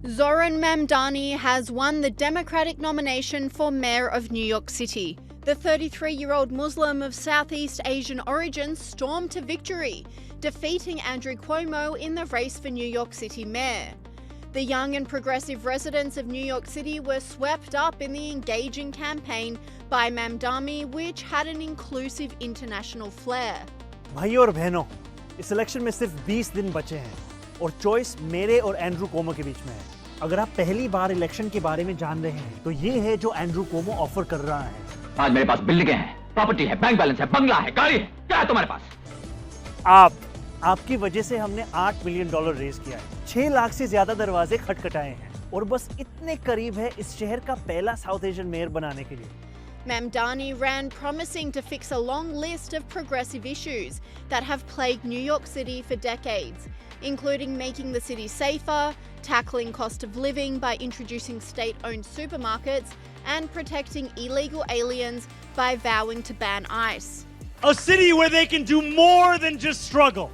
Zohran Mamdani has won the Democratic nomination for Mayor of New York City. The 33-year-old Muslim of Southeast Asian origin stormed to victory, defeating Andrew Cuomo in the race for New York City Mayor. The young and progressive residents of New York City were swept up in the engaging campaign by Mamdani, which had an inclusive international flair. भाइयों और बहनों, इस election में सिर्फ 20 दिन बचे हैं और चॉइस मेरे और एंड्रू कोमो के बीच में है। अगर आप पहली बार इलेक्शन के बारे में जान रहे हैं तो ये है जो एंड्रू कोमो ऑफर कर रहा है। आज मेरे पास बिल्डिंगें हैं, प्रॉपर्टी है, बैंक बैलेंस है, बंगला है, गाड़ी है, क्या है तुम्हारे पास? आपकी वजह से हमने $8 मिलियन रेज किया है। 6 लाख से ज्यादा दरवाजे खटखटाए हैं और बस इतने करीब है इस शहर का पहला साउथ एशियन मेयर बनाने के लिए। Mamdani ran promising to fix a long list of progressive issues that have plagued New York City for decades, including making the city safer, tackling cost of living by introducing state-owned supermarkets, and protecting illegal aliens by vowing to ban ICE. A city where they can do more than just struggle.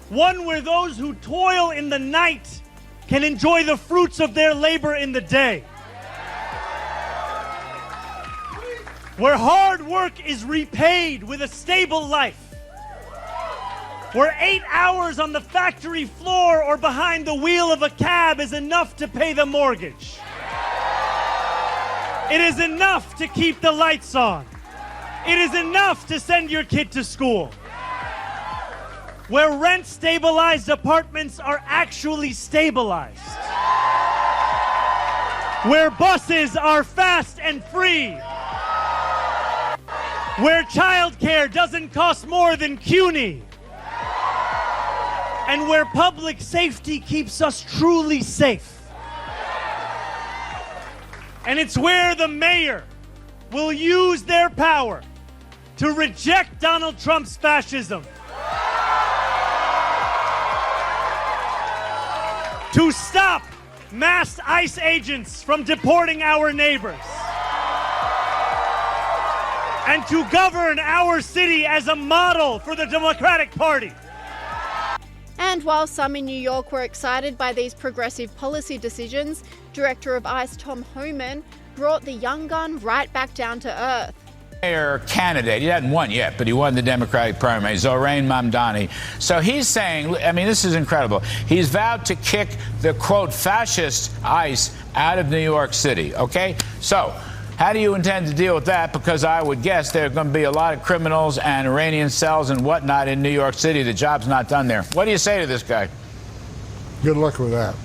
One where those who toil in the night can enjoy the fruits of their labor in the day. Where hard work is repaid with a stable life. Where 8 hours on the factory floor or behind the wheel of a cab is enough to pay the mortgage. It is enough to keep the lights on. It is enough to send your kid to school. Where rent-stabilized apartments are actually stabilized. Where buses are fast and free. Where childcare doesn't cost more than CUNY. And where public safety keeps us truly safe. And it's where the mayor will use their power to reject Donald Trump's fascism, to stop mass ICE agents from deporting our neighbors, and to govern our city as a model for the Democratic Party. And while some in New York were excited by these progressive policy decisions, Director of ICE Tom Homan brought the young gun right back down to earth. Mayor candidate, he hasn't won yet, but he won the Democratic primary, Zohran Mamdani. So he's saying, I mean, this is incredible. He's vowed to kick the, quote, fascist ICE out of New York City, okay? So how do you intend to deal with that? Because I would guess there are going to be a lot of criminals and Iranian cells and whatnot in New York City. The job's not done there. What do you say to this guy? Good luck with that.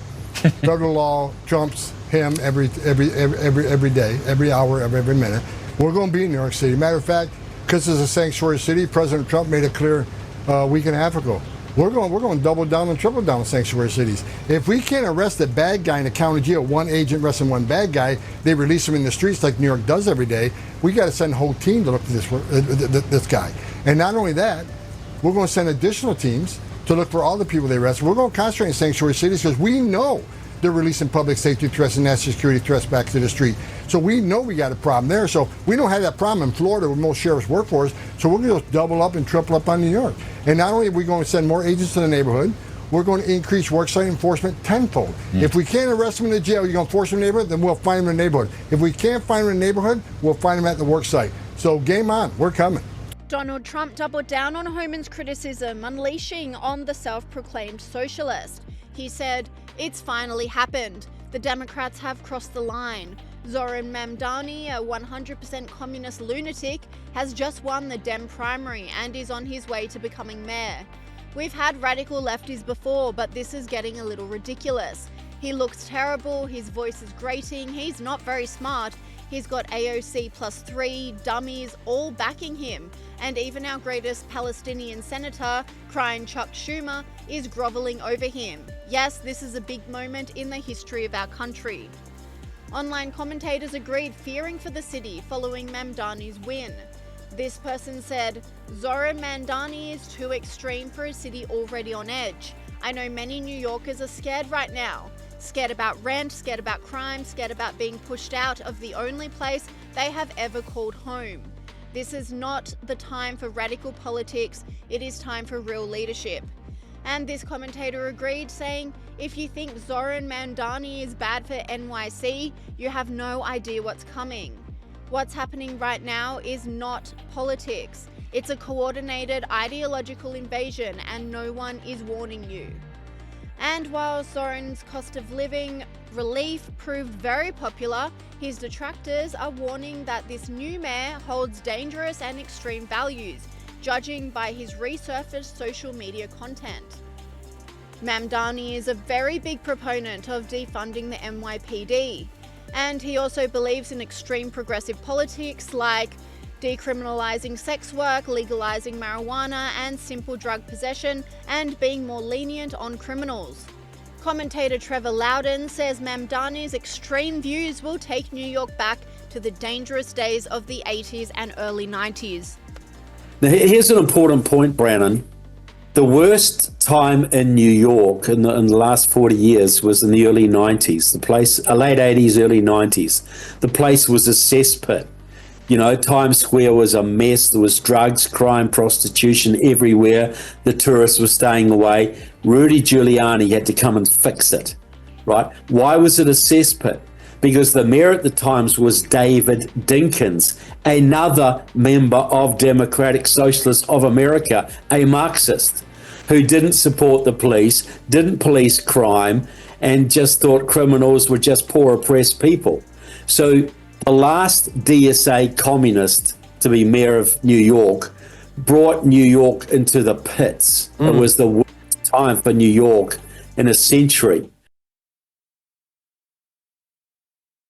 Federal law trumps him every day, every hour, every minute. We're going to be in New York City. Matter of fact, because it's a sanctuary city, President Trump made it clear a week and a half ago. We're going to double down and triple down on sanctuary cities. If we can't arrest a bad guy in a county jail, one agent arresting one bad guy, they release him in the streets like New York does every day. We got to send a whole team to look for this guy. And not only that, we're going to send additional teams to look for all the people they arrest. We're going to concentrate in sanctuary cities because we know they're releasing public safety threats and national security threats back to the street. So we know we got a problem there. So we don't have that problem in Florida where most sheriffs work for us. So we're going to just double up and triple up on New York. And not only are we going to send more agents to the neighborhood, we're going to increase worksite enforcement tenfold. If we can't arrest them in the jail, you're going to force them in the neighborhood, then we'll find them in the neighborhood. If we can't find them in the neighborhood, we'll find them at the worksite. So game on, we're coming. Donald Trump doubled down on Homan's criticism, unleashing on the self-proclaimed socialist. He said, "It's finally happened. The Democrats have crossed the line. Zohran Mamdani, a 100% communist lunatic, has just won the Dem primary and is on his way to becoming mayor. We've had radical lefties before, but this is getting a little ridiculous. He looks terrible, his voice is grating, he's not very smart, he's got AOC +3, dummies, all backing him, and even our greatest Palestinian senator, crying Chuck Schumer, is groveling over him. Yes, this is a big moment in the history of our country." Online commentators agreed, fearing for the city following Mamdani's win. This person said, "Zohran Mamdani is too extreme for a city already on edge. I know many New Yorkers are scared right now. Scared about rent, scared about crime, scared about being pushed out of the only place they have ever called home. This is not the time for radical politics, it is time for real leadership. And this commentator agreed, saying, if you think Zohran Mamdani is bad for NYC, you have no idea what's coming. What's happening right now is not politics. It's a coordinated ideological invasion, and no one is warning you. And while Zohran's cost of living relief proved very popular, his detractors are warning that this new mayor holds dangerous and extreme values, judging by his resurfaced social media content. Mamdani is a very big proponent of defunding the NYPD, and he also believes in extreme progressive politics like decriminalising sex work, legalising marijuana and simple drug possession, and being more lenient on criminals. Commentator Trevor Loudon says Mamdani's extreme views will take New York back to the dangerous days of the 80s and early 90s. Now, here's an important point, Brannon. The worst time in New York in the last 40 years was in the early 90s. The place, late 80s, early 90s. The place was a cesspit. You know, Times Square was a mess. There was drugs, crime, prostitution everywhere. The tourists were staying away. Rudy Giuliani had to come and fix it, right? Why was it a cesspit? Because the mayor at the Times was David Dinkins, another member of Democratic Socialists of America, a Marxist, who didn't support the police, didn't police crime, and just thought criminals were just poor, oppressed people. So the last DSA communist to be mayor of New York brought New York into the pits. It was the worst time for New York in a century.